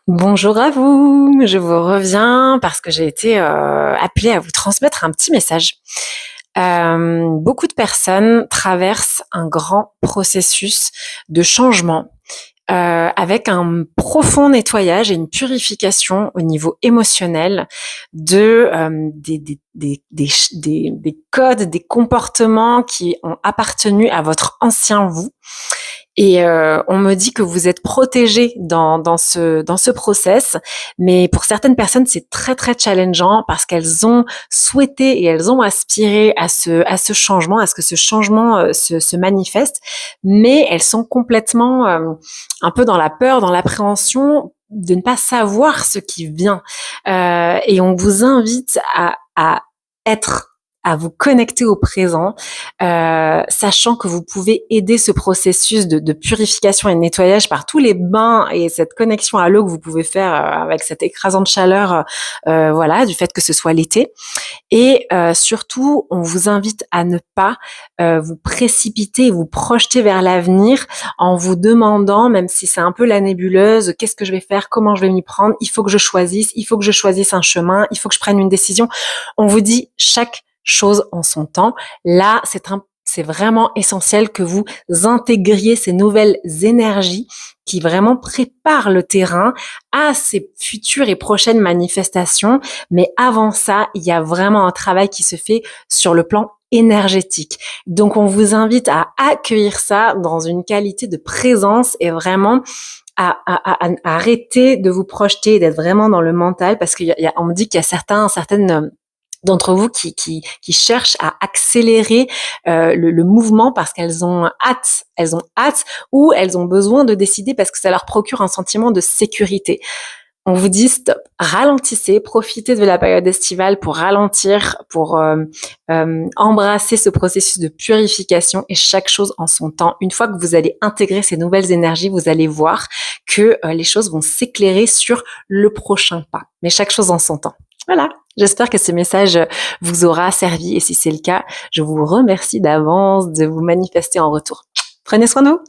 Bonjour à vous, je vous reviens parce que j'ai été appelée à vous transmettre un petit message. Beaucoup de personnes traversent un grand processus de changement avec un profond nettoyage et une purification au niveau émotionnel de des codes, des comportements qui ont appartenu à votre ancien vous. Et on me dit que vous êtes protégés dans ce process, mais pour certaines personnes, c'est très, très challengeant parce qu'elles ont souhaité et elles ont aspiré à ce changement, à ce que ce changement, se manifeste, mais elles sont complètement, un peu dans la peur, dans l'appréhension de ne pas savoir ce qui vient. Et on vous invite à être à vous connecter au présent, sachant que vous pouvez aider ce processus de purification et de nettoyage par tous les bains et cette connexion à l'eau que vous pouvez faire avec cette écrasante chaleur, voilà, du fait que ce soit l'été. Et surtout, on vous invite à ne pas vous précipiter et vous projeter vers l'avenir en vous demandant, même si c'est un peu la nébuleuse, qu'est-ce que je vais faire, comment je vais m'y prendre, il faut que je choisisse, il faut que je choisisse un chemin, il faut que je prenne une décision. On vous dit chaque chose en son temps. Là, c'est vraiment essentiel que vous intégriez ces nouvelles énergies qui vraiment préparent le terrain à ces futures et prochaines manifestations. Mais avant ça, il y a vraiment un travail qui se fait sur le plan énergétique. Donc, on vous invite à accueillir ça dans une qualité de présence et vraiment à arrêter de vous projeter, d'être vraiment dans le mental parce on me dit qu'il y a certaines d'entre vous qui cherchent à accélérer le mouvement parce elles ont hâte ou elles ont besoin de décider parce que ça leur procure un sentiment de sécurité. On vous dit stop, ralentissez, profitez de la période estivale pour ralentir, pour embrasser ce processus de purification et chaque chose en son temps. Une fois que vous allez intégrer ces nouvelles énergies, vous allez voir que les choses vont s'éclairer sur le prochain pas. Mais chaque chose en son temps. Voilà. J'espère que ce message vous aura servi et si c'est le cas, je vous remercie d'avance de vous manifester en retour. Prenez soin de vous.